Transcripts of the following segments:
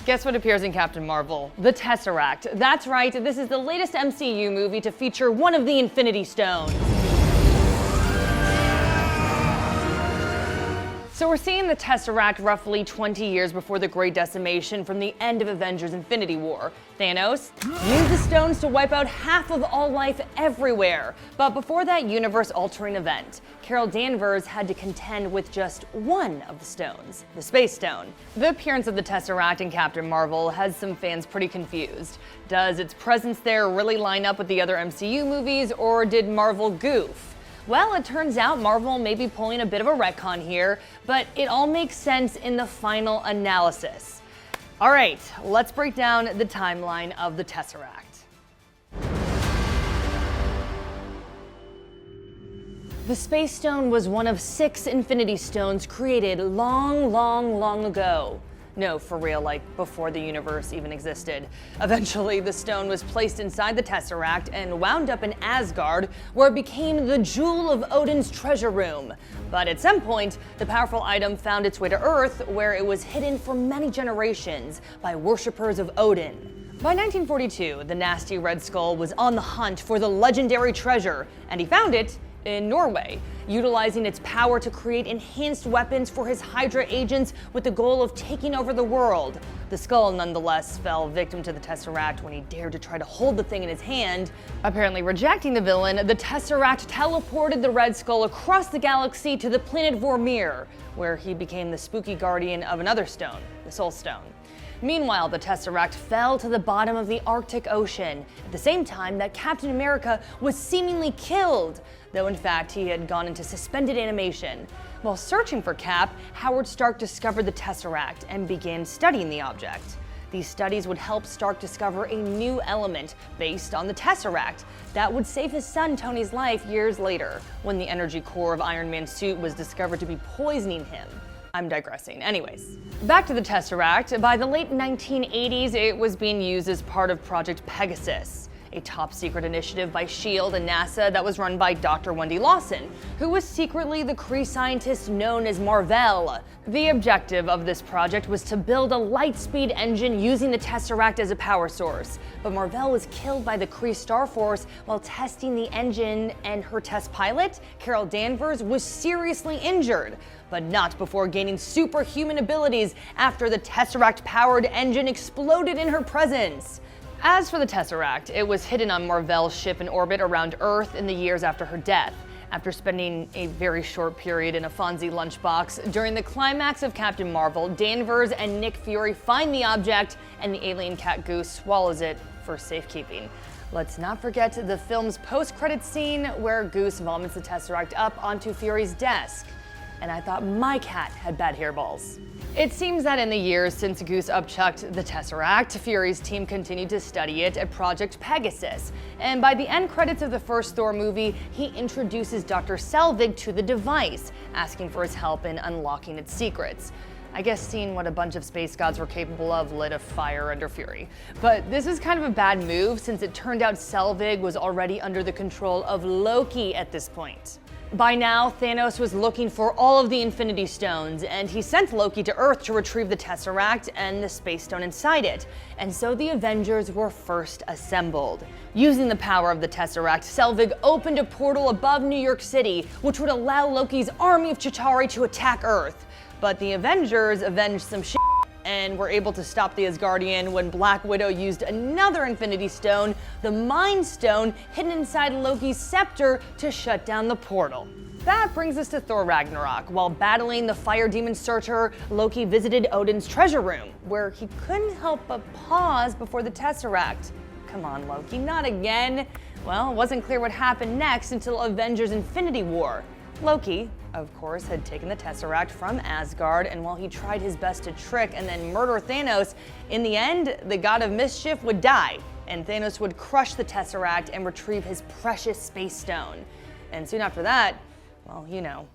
Guess what appears in Captain Marvel? The Tesseract. That's right, this is the latest MCU movie to feature one of the Infinity Stones. So we're seeing the Tesseract roughly 20 years before the Great Decimation from the end of Avengers Infinity War. Thanos used the stones to wipe out half of all life everywhere. But before that universe-altering event, Carol Danvers had to contend with just one of the stones, the Space Stone. The appearance of the Tesseract in Captain Marvel has some fans pretty confused. Does its presence there really line up with the other MCU movies, or did Marvel goof? Well, it turns out Marvel may be pulling a bit of a retcon here, but it all makes sense in the final analysis. All right, let's break down the timeline of the Tesseract. The Space Stone was one of 6 Infinity Stones created long ago. No, for real, like before the universe even existed. Eventually, the stone was placed inside the Tesseract and wound up in Asgard, where it became the jewel of Odin's treasure room. But at some point, the powerful item found its way to Earth, where it was hidden for many generations by worshippers of Odin. By 1942, the nasty Red Skull was on the hunt for the legendary treasure, and he found it in Norway, utilizing its power to create enhanced weapons for his Hydra agents with the goal of taking over the world. The Skull nonetheless fell victim to the Tesseract when he dared to try to hold the thing in his hand. Apparently rejecting the villain, the Tesseract teleported the Red Skull across the galaxy to the planet Vormir, where he became the spooky guardian of another stone, the Soul Stone. Meanwhile, the Tesseract fell to the bottom of the Arctic Ocean at the same time that Captain America was seemingly killed, though in fact he had gone into suspended animation. While searching for Cap, Howard Stark discovered the Tesseract and began studying the object. These studies would help Stark discover a new element based on the Tesseract that would save his son Tony's life years later, when the energy core of Iron Man's suit was discovered to be poisoning him. I'm digressing. Anyways, back to the Tesseract. By the late 1980s, it was being used as part of Project Pegasus, a top-secret initiative by S.H.I.E.L.D. and NASA that was run by Dr. Wendy Lawson, who was secretly the Kree scientist known as Mar-Vell. The objective of this project was to build a light-speed engine using the Tesseract as a power source, but Mar-Vell was killed by the Kree Star Force while testing the engine, and her test pilot, Carol Danvers, was seriously injured, but not before gaining superhuman abilities after the Tesseract-powered engine exploded in her presence. As for the Tesseract, it was hidden on Mar-Vell's ship in orbit around Earth in the years after her death. After spending a very short period in a Fonzie lunchbox, during the climax of Captain Marvel, Danvers and Nick Fury find the object, and the alien cat Goose swallows it for safekeeping. Let's not forget the film's post-credits scene where Goose vomits the Tesseract up onto Fury's desk. And I thought my cat had bad hairballs. It seems that in the years since Goose upchucked the Tesseract, Fury's team continued to study it at Project Pegasus. And by the end credits of the first Thor movie, he introduces Dr. Selvig to the device, asking for his help in unlocking its secrets. I guess seeing what a bunch of space gods were capable of lit a fire under Fury. But this is kind of a bad move, since it turned out Selvig was already under the control of Loki at this point. By now, Thanos was looking for all of the Infinity Stones, and he sent Loki to Earth to retrieve the Tesseract and the Space Stone inside it. And so the Avengers were first assembled. Using the power of the Tesseract, Selvig opened a portal above New York City, which would allow Loki's army of Chitauri to attack Earth. But the Avengers avenged some shit and were able to stop the Asgardian when Black Widow used another Infinity Stone, the Mind Stone, hidden inside Loki's scepter, to shut down the portal. That brings us to Thor Ragnarok. While battling the fire demon Surtur, Loki visited Odin's treasure room, where he couldn't help but pause before the Tesseract. Come on, Loki, not again. Well, it wasn't clear what happened next until Avengers Infinity War. Loki, of course, had taken the Tesseract from Asgard, and while he tried his best to trick and then murder Thanos, in the end, the god of mischief would die, and Thanos would crush the Tesseract and retrieve his precious Space Stone. And soon after that, well, you know.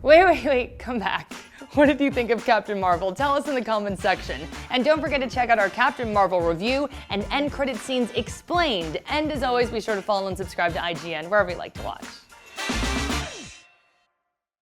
Wait, come back. What did you think of Captain Marvel? Tell us in the comments section. And don't forget to check out our Captain Marvel review and end credit scenes explained. And as always, be sure to follow and subscribe to IGN wherever you like to watch.